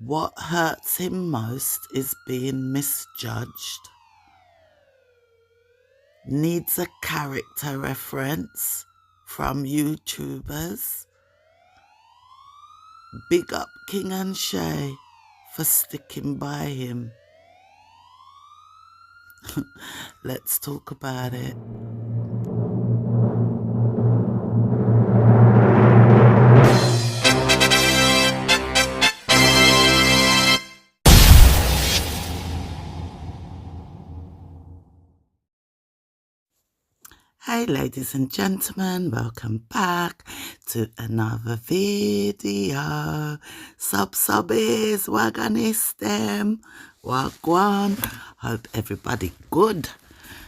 What hurts him most is being misjudged. Needs a character reference from YouTubers. Big up King and Shay for sticking by him. Let's talk about it. Hey ladies and gentlemen, welcome back to another video. Subbies, waganistem, wagwan. Hope everybody good.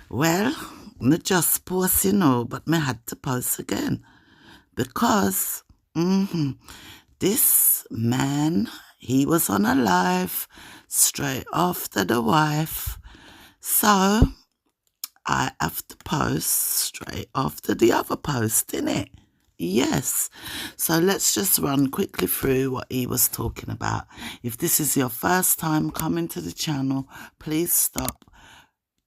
Well, me just post, but me had to post again because this man, he was on a live straight after the wife. So I have to post straight after the other post, innit? Yes. So let's just run quickly through what he was talking about. If this is your first time coming to the channel, please stop,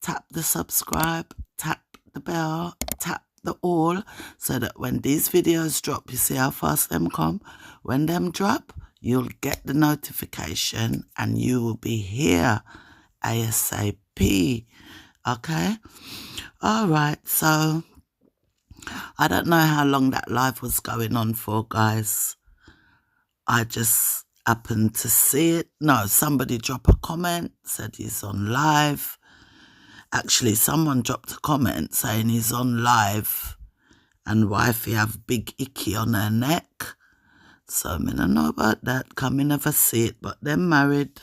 tap the subscribe, tap the bell, tap the all, so that when these videos drop, you see how fast them come. When them drop, you'll get the notification and you will be here ASAP. Okay? All right, so I don't know how long that live was going on for, guys. I just happened to see it. No, somebody dropped a comment, said he's on live. Actually, someone dropped a comment saying he's on live and wifey have big icky on her neck. So I don't know about that. Come in, never see it, but they're married.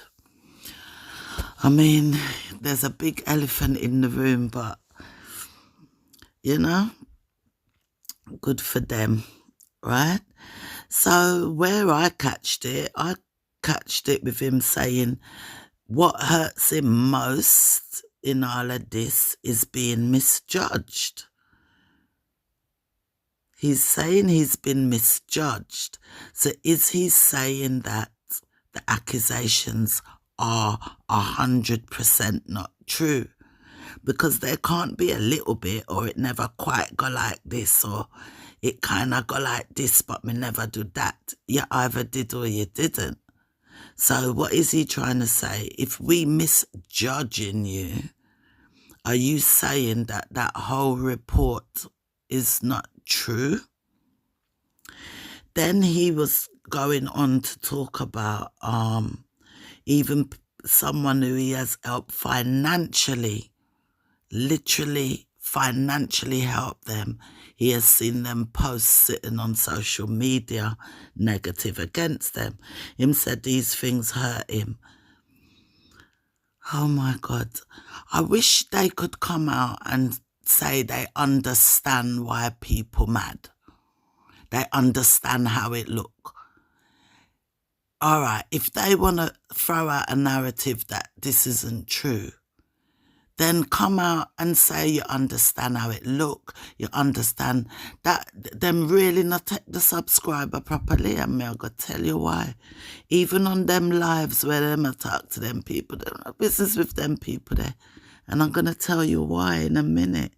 I mean, there's a big elephant in the room, but, good for them, right? So where I catched it with him saying what hurts him most in all of this is being misjudged. He's saying he's been misjudged. So is he saying that the accusations are 100% not true? Because there can't be a little bit, or it never quite go like this, or it kind of go like this, but me never do that. You either did or you didn't. So what is he trying to say? If we misjudging you, are you saying that that whole report is not true? Then he was going on to talk about even someone who he has helped financially, literally financially help them. He has seen them post sitting on social media negative against them. Him said these things hurt him. Oh my God. I wish they could come out and say they understand why people mad. They understand how it look. All right, if they want to throw out a narrative that this isn't true, then come out and say you understand how it look. You understand that them really not take the subscriber properly. And me I go tell you why. Even on them lives where them I talk to them people, they don't have business with them people there. And I'm going to tell you why in a minute.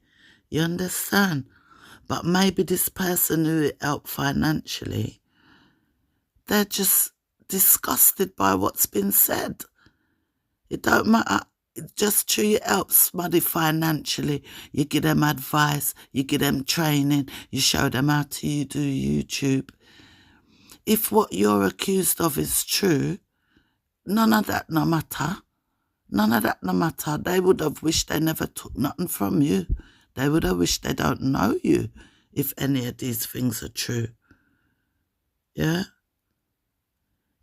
You understand? But maybe this person who helped financially, they're just disgusted by what's been said. It don't matter. It's just true you help somebody financially. You give them advice. You give them training. You show them how to do YouTube. If what you're accused of is true, none of that no matter. None of that no matter. They would have wished they never took nothing from you. They would have wished they don't know you if any of these things are true. Yeah?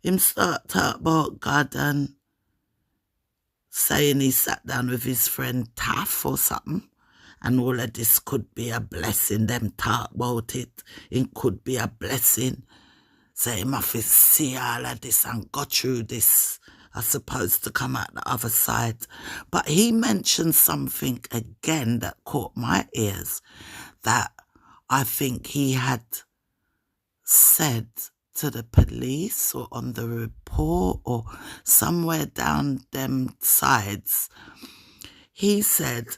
Him start talk about God and saying he sat down with his friend Taff or something, and all of this could be a blessing. Them talk about it. It could be a blessing. Say him have to see all of this and go through this, I suppose, to come out the other side. But he mentioned something again that caught my ears, that I think he had said to the police or on the report or somewhere down them sides. He said,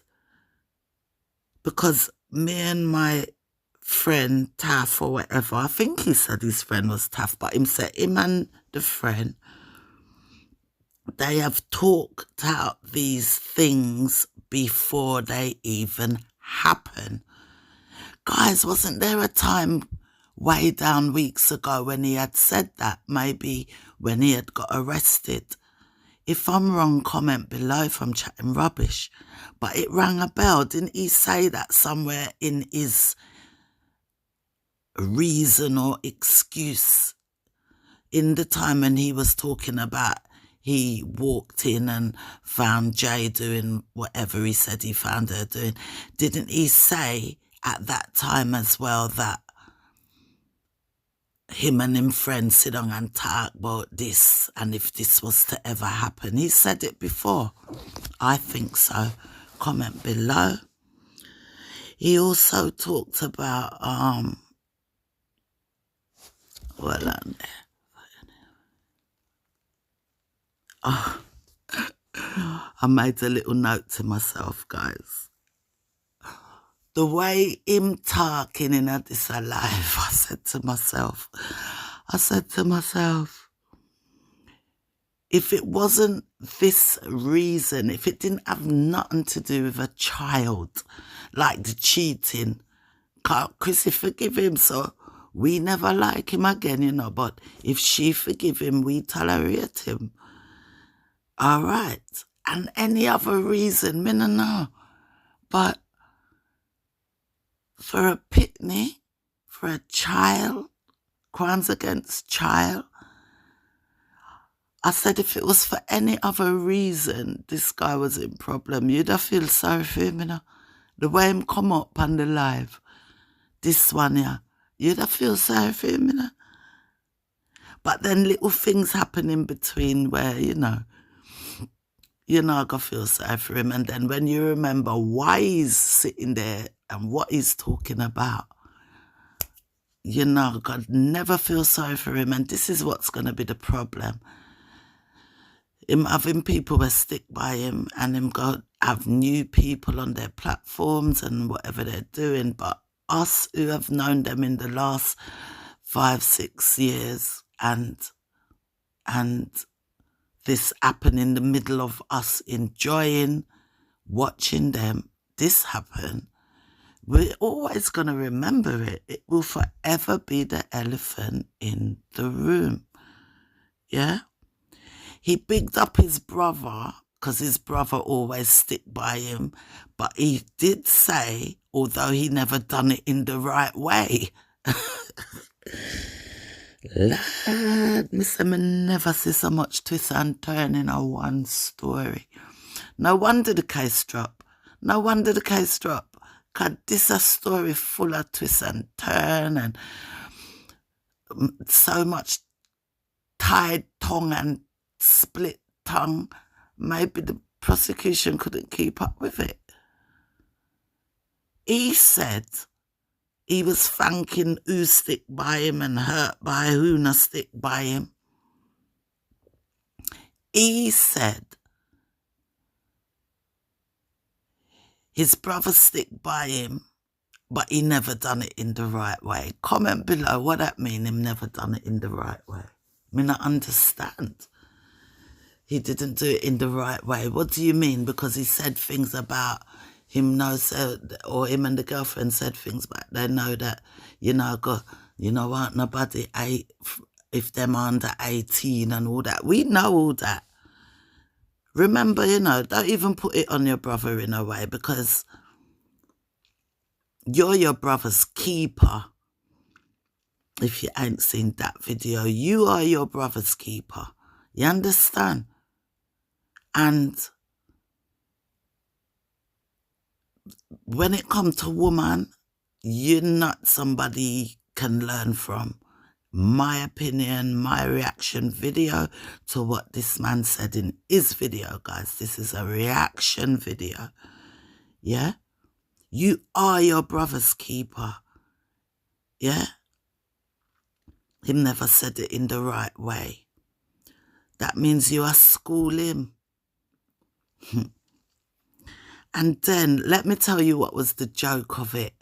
because me and my friend Taff or whatever, I think he said his friend was Taff, but him said him and the friend, they have talked out these things before they even happen. Guys, wasn't there a time way down weeks ago when he had said that, maybe when he had got arrested? If I'm wrong, comment below if I'm chatting rubbish. But it rang a bell. Didn't he say that somewhere in his reason or excuse in the time when he was talking about he walked in and found Jay doing whatever he said he found her doing? Didn't he say at that time as well that him and him friends sit down and talk about this, and if this was to ever happen? He said it before. I think so. Comment below. He also talked about well on there. Oh, I made a little note to myself, guys. The way him talking in this alive, I said to myself, if it wasn't this reason, if it didn't have nothing to do with a child, like the cheating, Chrissy forgive him, so we never like him again, you know, but if she forgive him, we tolerate him. All right. And any other reason, me no know. But for a pitney, for a child, crimes against child, I said if it was for any other reason this guy was in problem, you'd have feel sorry for him, you know. The way him come up on the live, this one here, you'd have feel sorry for him, you know. But then little things happen in between where, you know, you're not going to feel sorry for him. And then when you remember why he's sitting there and what he's talking about, you know, God never feel sorry for him. And this is what's going to be the problem. Him having people that stick by him and him go have new people on their platforms and whatever they're doing. But us who have known them in the last 5-6 years and this happened in the middle of us enjoying, watching them, this happen, we're always going to remember it. It will forever be the elephant in the room. Yeah? He bigged up his brother because his brother always stick by him. But he did say, although he never done it in the right way, Lord, me say me never see so much twist and turn in a one story. No wonder the case drop. No wonder the case drop. Because this a story full of twist and turn and so much tied tongue and split tongue. Maybe the prosecution couldn't keep up with it. He said he was thanking who stick by him and hurt by who not stick by him. He said his brother stick by him, but he never done it in the right way. Comment below what that mean, him never done it in the right way. I mean, I understand. He didn't do it in the right way. What do you mean? Because he said things about him or him and the girlfriend said things back. They know that, you know, what, nobody if them under 18 and all that. We know all that. Remember, you know, don't even put it on your brother in a way, because you're your brother's keeper. If you ain't seen that video, you are your brother's keeper. You understand? And when it comes to woman, you're not somebody can learn from. My opinion, my reaction video to what this man said in his video, guys. This is a reaction video. Yeah? You are your brother's keeper. Yeah? Him never said it in the right way. That means you are school him. And then let me tell you what was the joke of it.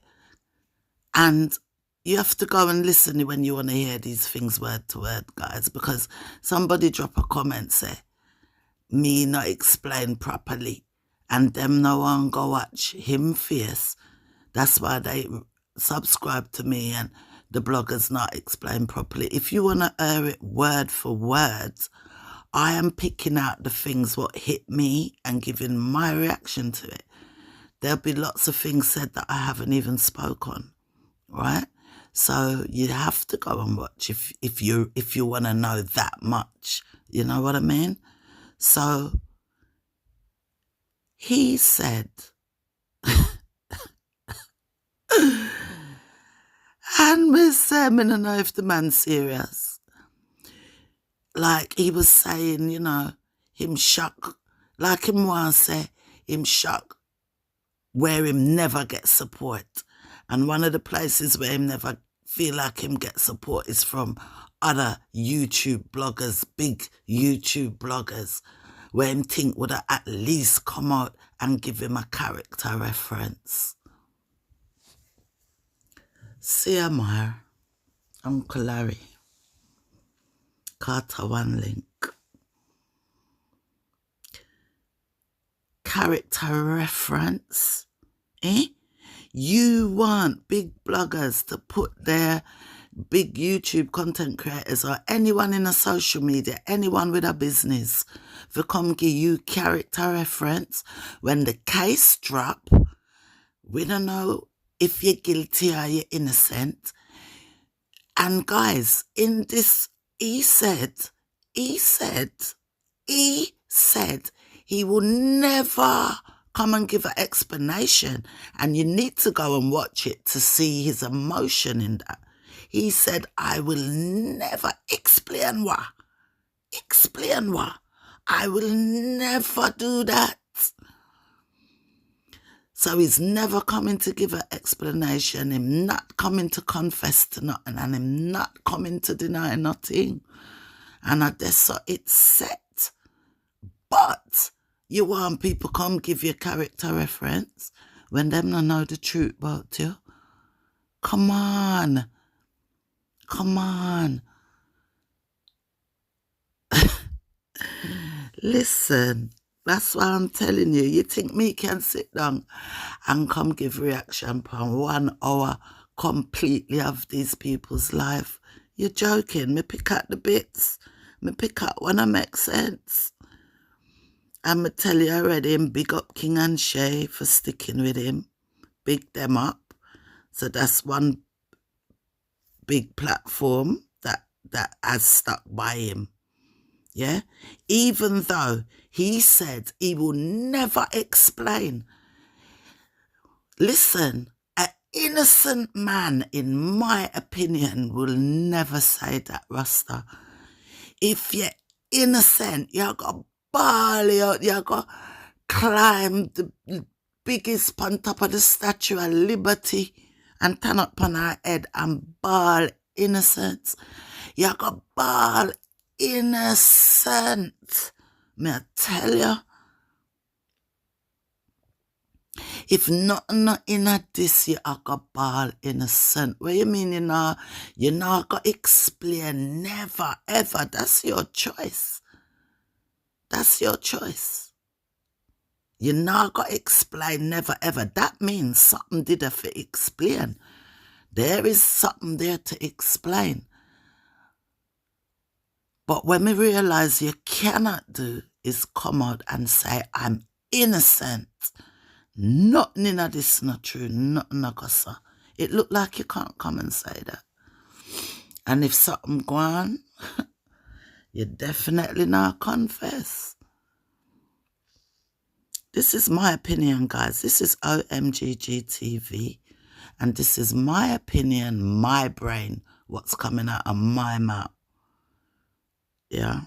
And you have to go and listen when you want to hear these things word to word, guys, because somebody drop a comment say, me not explain properly, and them no one go watch him face. That's why they subscribe to me and the bloggers not explain properly. If you want to hear it word for word, I am picking out the things what hit me and giving my reaction to it. There'll be lots of things said that I haven't even spoke on, right? So you have to go and watch if you want to know that much. You know what I mean? So he said, and me say, me don't know if the man's serious. Like he was saying, you know, him shock, like him want say, him shock where him never get support. And one of the places where him never feel like him get support is from other YouTube bloggers, big YouTube bloggers, where him think would have at least come out and give him a character reference. CMR, Uncle Larry, Carter One Link. Character reference, eh? You want big bloggers to put their big YouTube content creators or anyone in a social media, anyone with a business, to come give you character reference when the case drop. We don't know if you're guilty or you're innocent. And guys, in this, he said he will never come and give an explanation. And you need to go and watch it to see his emotion in that. He said, I will never explain why. I will never do that. So he's never coming to give an explanation, him not coming to confess to nothing, and him not coming to deny nothing. And that's so it's set. But you want people come give you character reference when them don't know the truth about you? Come on. Listen, that's why I'm telling you. You think me can sit down and come give reaction on 1 hour completely of these people's life? You're joking. Me pick out the bits. Me pick out when it makes sense. I'ma tell you already, him big up King and Shay for sticking with him. Big them up. So that's one big platform that has stuck by him. Yeah? Even though he said he will never explain. Listen, an innocent man, in my opinion, will never say that, Rasta. If you're innocent, you got ball out, you got climb the biggest on top of the Statue of Liberty and turn up on our head and ball innocence. You got ball innocent. May I tell you? If nothing in this, you are got ball innocent. What you mean you not got explain? Never, ever. That's your choice. That's your choice. You not got explain, never, ever. That means something did have to explain. There is something there to explain. But when we realize you cannot do is come out and say, I'm innocent. Nothing in this not true, nothing gossa. It look like you can't come and say that. And if something go on, you definitely not confess. This is my opinion, guys. This is OMGGTV. And this is my opinion, my brain, what's coming out of my mouth. Yeah.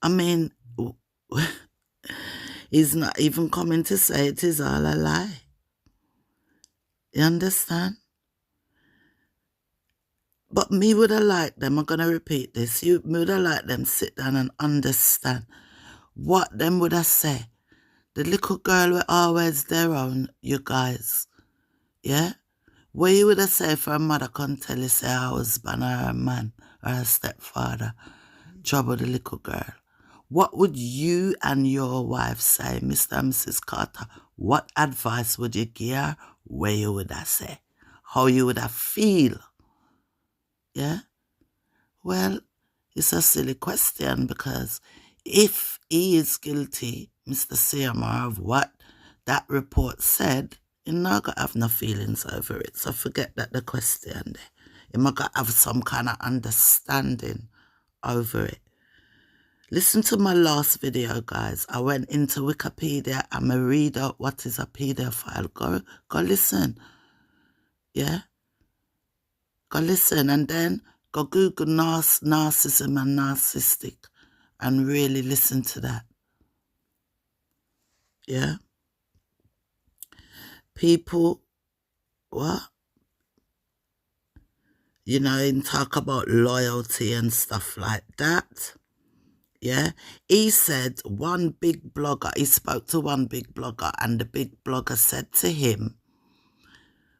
I mean, he's not even coming to say it is all a lie. You understand? But me would have liked them, I'm going to repeat this, me would have liked them sit down and understand what them would have said. The little girl were always their own, you guys. Yeah? What you would have said if her mother can't tell you, say her husband or her man or her stepfather trouble the little girl? What would you and your wife say, Mr. and Mrs. Carter? What advice would you give her? What you would have say? How you would have feel? Yeah? Well, it's a silly question because if he is guilty, Mr. CMR, of what that report said, he not gonna have no feelings over it. So forget that the question there. He might gonna have some kind of understanding over it. Listen to my last video, guys. I went into Wikipedia. I'm a reader. What is a pedophile? Go listen. Yeah? Go listen and then go Google narcissism and narcissistic and really listen to that. Yeah? People, what? You know, and talk about loyalty and stuff like that. Yeah? He said one big blogger, he spoke to one big blogger and the big blogger said to him,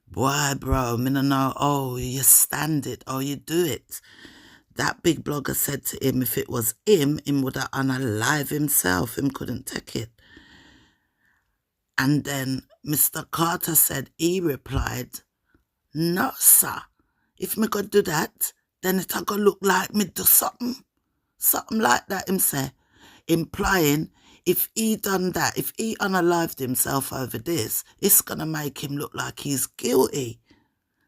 boy, bro, me no know, oh, you stand it, oh, you do it. That big blogger said to him, if it was him would have unalive himself. Him couldn't take it. And then Mr. Carter said, he replied, no, sir. If me could do that, then it a go look like me do something. Something like that, him say. Implying, if he done that, if he unalived himself over this, it's going to make him look like he's guilty.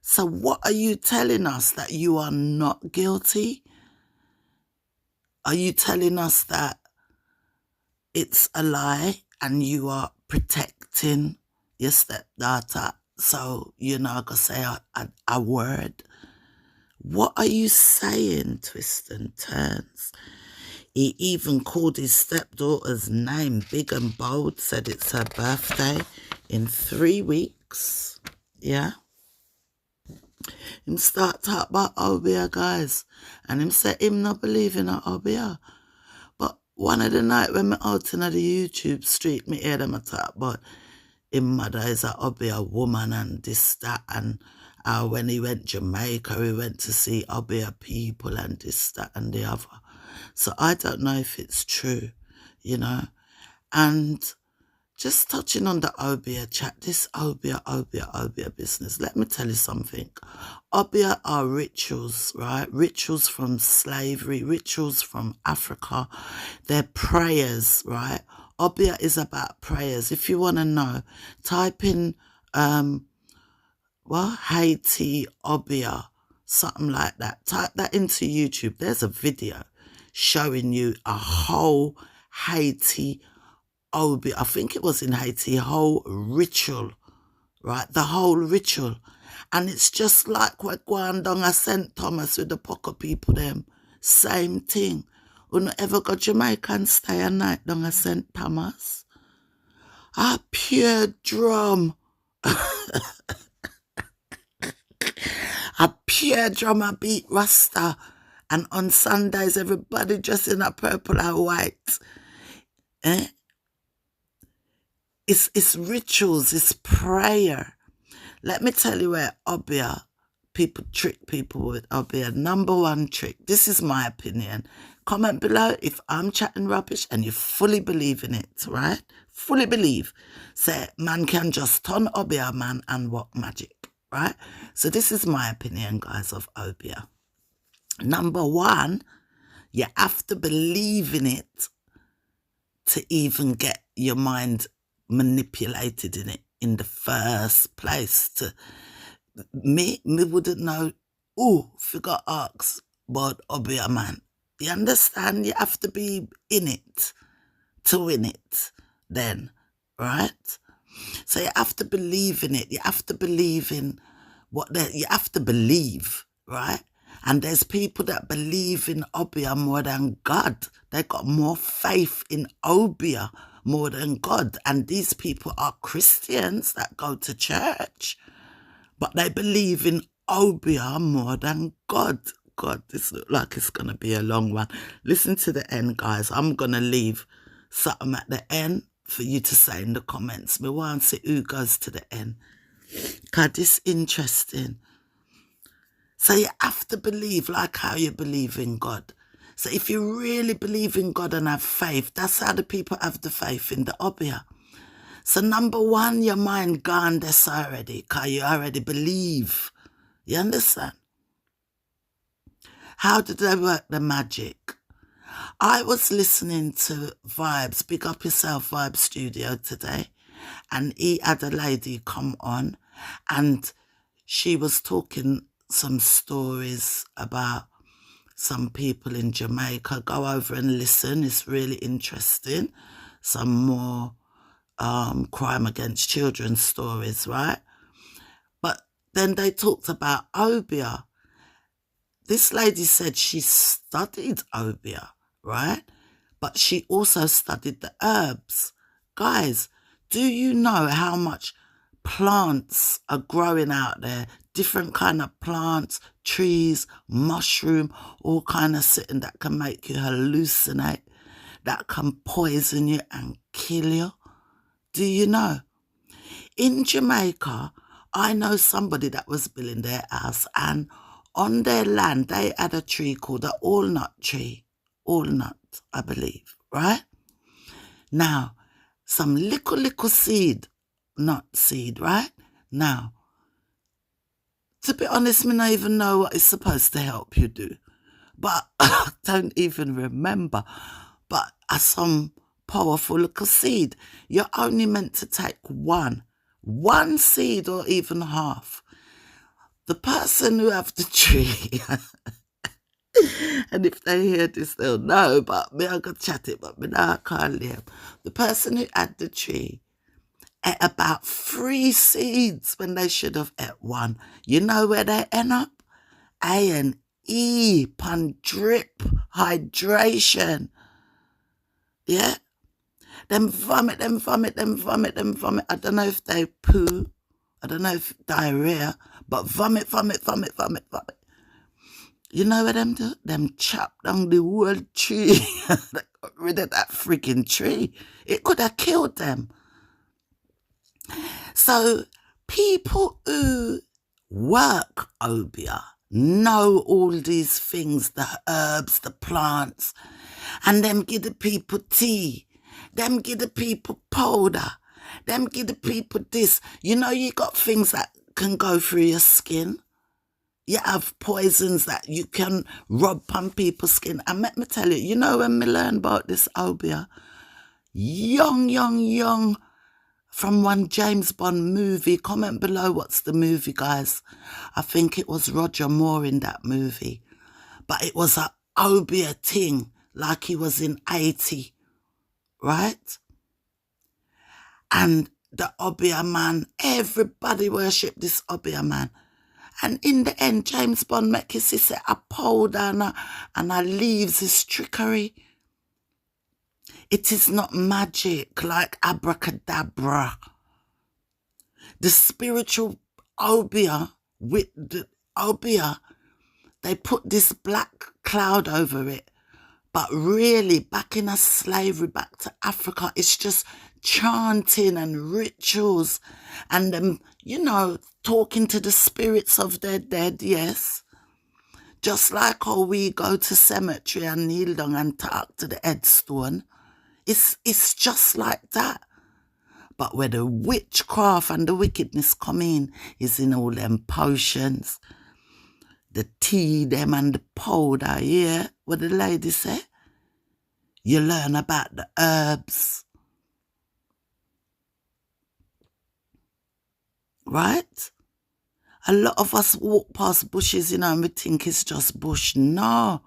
So what are you telling us, that you are not guilty? Are you telling us that it's a lie and you are protecting your stepdaughter so you're not going to say a word? What are you saying, twists and turns? He even called his stepdaughter's name big and bold, said it's her birthday in 3 weeks. Yeah? Him start talk about OBEAH, guys. And him say him not believe in a OBEAH. But one of the night when me out in the YouTube street, me hear them talk about him mother is a OBEAH woman and this, that, and when he went Jamaica, he went to see OBEAH people and this, that, and the other. So I don't know if it's true, you know. And just touching on the OBEAH chat, this OBEAH business, let me tell you something. OBEAH are rituals, right? Rituals from slavery, rituals from Africa. They're prayers, right? OBEAH is about prayers. If you want to know, type in, Haiti OBEAH, something like that. Type that into YouTube. There's a video showing you a whole Haiti OBEAH, I think it was in Haiti, whole ritual, right? The whole ritual. And it's just like we're going down a St. Thomas with the Poco people them. Same thing. You not ever got Jamaica and stay a night down a St. Thomas? A pure drum. A pure drum a beat Rasta. And on Sundays, everybody dressed in a purple and white. Eh? It's rituals, it's prayer. Let me tell you where OBEAH, people trick people with OBEAH. Number one trick. This is my opinion. Comment below if I'm chatting rubbish and you fully believe in it, right? Fully believe. Say, man can just turn OBEAH man and work magic, right? So this is my opinion, guys, of OBEAH. Number one, you have to believe in it to even get your mind manipulated in it in the first place. To me wouldn't know, figure arcs about OBEAH man. You understand? You have to be in it to win it then, right? So you have to believe in it. You have to believe in you have to believe, right? And there's people that believe in OBEAH more than God. They got more faith in OBEAH more than God. And these people are Christians that go to church, but they believe in OBEAH more than God. God, this looks like it's going to be a long one. Listen to the end, guys. I'm going to leave something at the end for you to say in the comments. Me want to see who goes to the end. Because this is interesting. So you have to believe like how you believe in God. So if you really believe in God and have faith, that's how the people have the faith in the OBEAH. So number one, your mind gone this already, because you already believe. You understand? How did they work the magic? I was listening to Vibes, Big Up Yourself Vibe Studio today, and he had a lady come on, and she was talking some stories about some people in Jamaica. Go over and listen, it's really interesting. Some more crime against children stories, right? But then they talked about OBEAH. This lady said she studied OBEAH, right? But she also studied the herbs. Guys, do you know how much plants are growing out there? Different kind of plants, trees, mushroom, all kind of sitting that can make you hallucinate, that can poison you and kill you. Do you know? In Jamaica, I know somebody that was building their house, and on their land, they had a tree called the walnut tree. Walnut, I believe, right? Now, some little seed, nut seed, right? Now, to be honest, me not even know what it's supposed to help you do. But I don't even remember. But as some powerful little seed, you're only meant to take one seed or even half. The person who have the tree, and if they hear this, they'll know, but me I got chat it, but me now I can't live. The person who had the tree ate about 3 seeds when they should have ate one. You know where they end up? A&E, pun drip, hydration. Yeah? Them vomit. I don't know if they poo. I don't know if diarrhea, but vomit. You know what them do? Them chop down the whole tree. They got rid of that freaking tree. It could have killed them. So people who work OBEAH know all these things, the herbs, the plants, and them give the people tea, them give the people powder, them give the people this. You know, you got things that can go through your skin. You have poisons that you can rub on people's skin. And let me tell you, you know when me learn about this OBEAH, young, from one James Bond movie. Comment below what's the movie, guys. I think it was Roger Moore in that movie. But it was a OBEAH thing, like he was in 80, right? And the OBEAH man, everybody worshipped this OBEAH man. And in the end, James Bond make his say a powder and a leaves his trickery. It is not magic like abracadabra. The spiritual OBEAH, with the OBEAH, they put this black cloud over it. But really, back in a slavery, back to Africa, it's just chanting and rituals and them, you know, talking to the spirits of their dead, yes. Just like how we go to cemetery and kneel down and talk to the headstone. It's just like that. But where the witchcraft and the wickedness come in is in all them potions, the tea, them and the powder, yeah? What the lady say? You learn about the herbs. Right? A lot of us walk past bushes, you know, and we think it's just bush. No.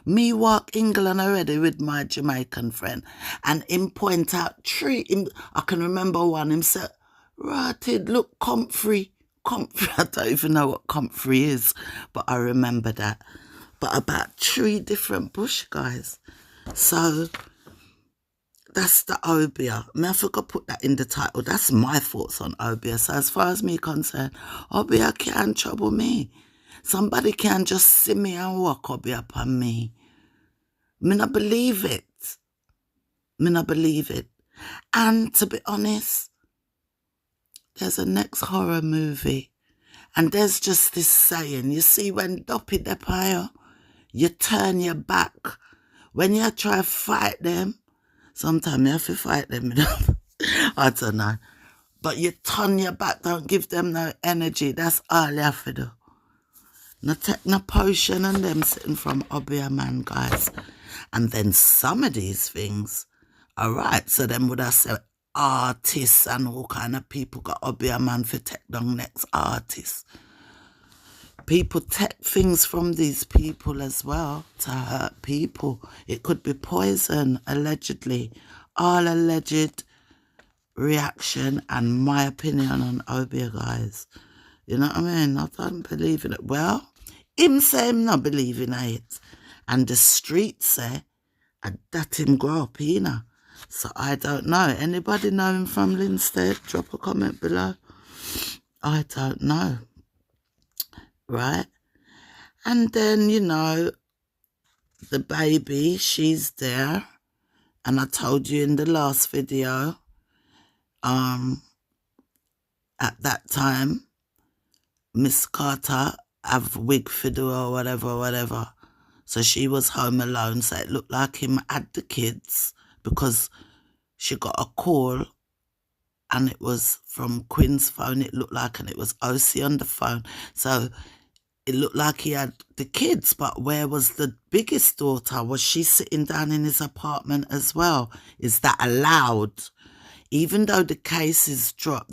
Me walk England already with my Jamaican friend, and him point out tree. I can remember one, him said, "Rotted, look, comfrey. Comfrey." I don't even know what comfrey is, but I remember that. But about 3 different bush, guys. So that's the OBEAH. I forgot to put that in the title. That's my thoughts on OBEAH. So as far as me concerned, OBEAH can't trouble me. Somebody can just see me and walk OBEAH upon me. Me not believe it. Me not believe it. And to be honest, there's a next horror movie. And there's just this saying, you see, when Doppy Depire, you turn your back. When you try to fight them, sometimes you have to fight them. I don't know. But you turn your back, don't give them no energy. That's all you have to do. No take no potion and them sitting from OBEAH, man, guys. And then some of these things, all right, so then would I say artists and all kind of people got OBEAH, man, for take down next artists. People take things from these people as well to hurt people. It could be poison, allegedly. All alleged reaction and my opinion on OBEAH, guys. You know what I mean? I don't believe in it. Well, him say him not believe in it. And the streets say that him grow up, you know. So I don't know. Anybody know him from Linstead? Drop a comment below. I don't know. Right? And then, you know, the baby, she's there. And I told you in the last video, at that time, Miss Carter have wig fiddle or whatever. So she was home alone. So it looked like him had the kids because she got a call and it was from Quinn's phone, it looked like, and it was OC on the phone. So it looked like he had the kids, but where was the biggest daughter? Was she sitting down in his apartment as well? Is that allowed? Even though the cases drop,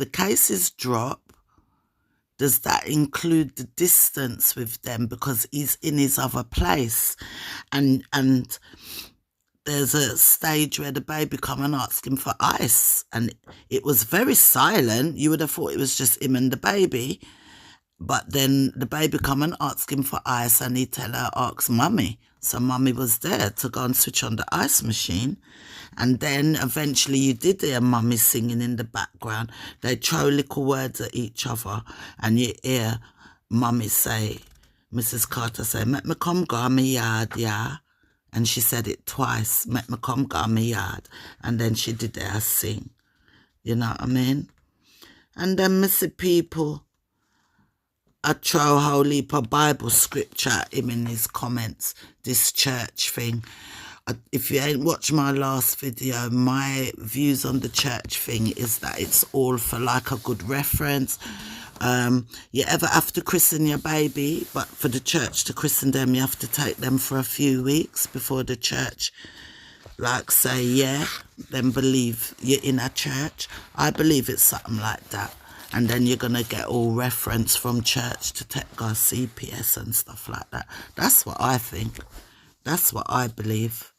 does that include the distance with them because he's in his other place? And there's a stage where the baby come and ask him for ice, and it was very silent. You would have thought it was just him and the baby, but then the baby come and ask him for ice, and he tell her, ask mummy. So mummy was there to go and switch on the ice machine. And then eventually you did hear mummy singing in the background. They throw little words at each other, and you hear mummy say, Mrs. Carter say, "Make me come go me yard, yeah." And she said it twice, "Make me come go me yard." And then she did her sing. You know what I mean? And then missy people, I throw a whole heap of Bible scripture at him in his comments, this church thing. If you ain't watched my last video, my views on the church thing is that it's all for like a good reference. You ever have to christen your baby, but for the church to christen them, you have to take them for a few weeks before the church like say, yeah, then believe you're in a church. I believe it's something like that. And then you're going to get all reference from church to take our CPS and stuff like that. That's what I think. That's what I believe.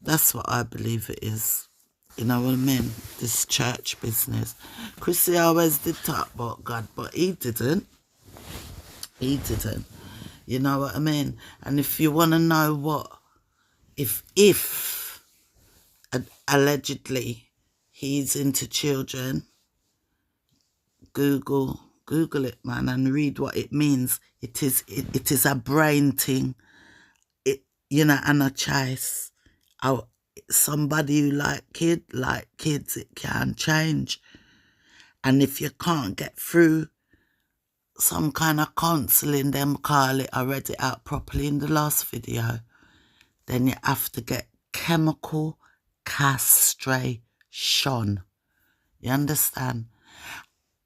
That's what I believe it is. You know what I mean? This church business. Chrissy always did talk about God, but he didn't. He didn't. You know what I mean? And if you want to know what, if allegedly he's into children, Google it, man, and read what it means. It is a brain thing. You know, and a choice. Somebody who like kids, it can change. And if you can't get through some kind of counselling, them call it, I read it out properly in the last video, then you have to get chemical castration. You understand?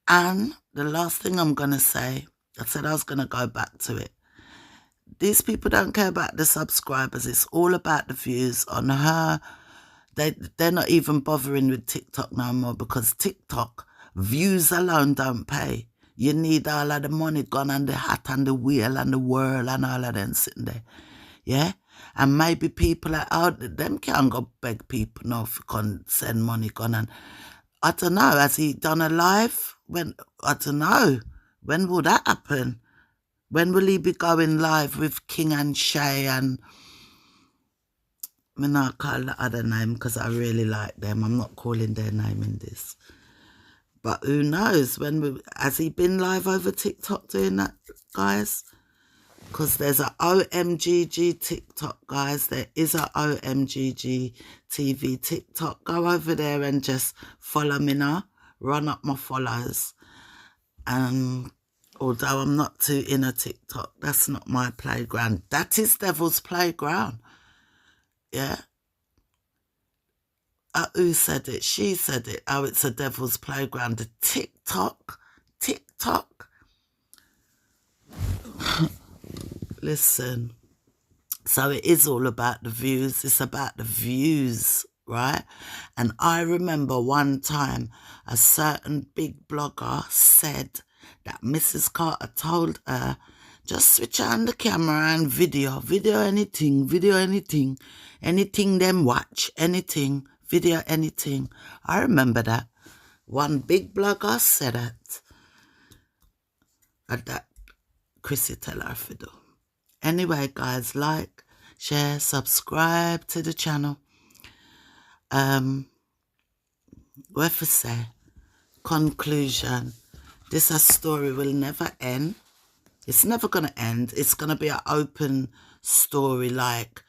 And the last thing I'm going to say, I said I was going to go back to it. These people don't care about the subscribers. It's all about the views on her. They're not even bothering with TikTok no more because TikTok, views alone don't pay. You need all of the money gone on the hat and the wheel and the whirl and all of them sitting there. Yeah? And maybe people are out, them can't go beg people no if you can send money gone. And I don't know, has he done a live? I don't know. When will that happen? When will he be going live with King and Shay and Me not call the other name because I really like them. I'm not calling their name in this. But who knows? Has he been live over TikTok doing that, guys? Because there's a OMGG TikTok, guys. There is a OMGG TV TikTok. Go over there and just follow me now. Run up my follows. Although I'm not too in a TikTok, that's not my playground. That is Devil's Playground. Yeah. Who said it? She said it. Oh, it's a Devil's Playground. The TikTok. Listen. So it is all about the views. It's about the views, right? And I remember one time a certain big blogger said that Mrs. Carter told her, just switch on the camera and video anything, anything them watch, anything, video anything. I remember that. One big blogger said it. And that Chrissy tell her to do. Anyway, guys, like, share, subscribe to the channel. What to say? Conclusion. This story will never end. It's never going to end. It's going to be an open story, like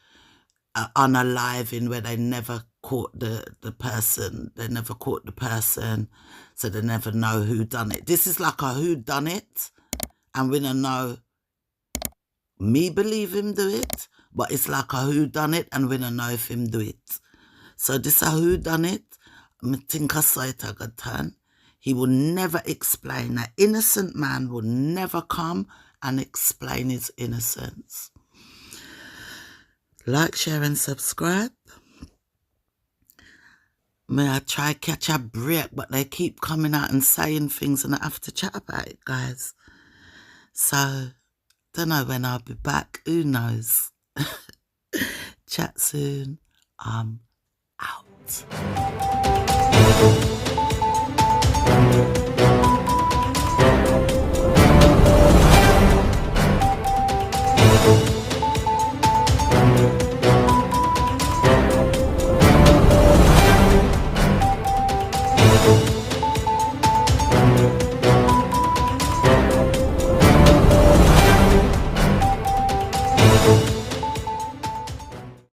unaliving, where they never caught the person. They never caught the person, so they never know who done it. This is like a who done it, and we don't know. Me believe him do it, but it's like a who done it, and we don't know if him do it. So this a who done it. I think I saw it a good time. He will never explain. An innocent man will never come and explain his innocence. Like, share, and subscribe. May I try catch a break, but they keep coming out and saying things, and I have to chat about it, guys. So, don't know when I'll be back. Who knows? Chat soon. I'm out.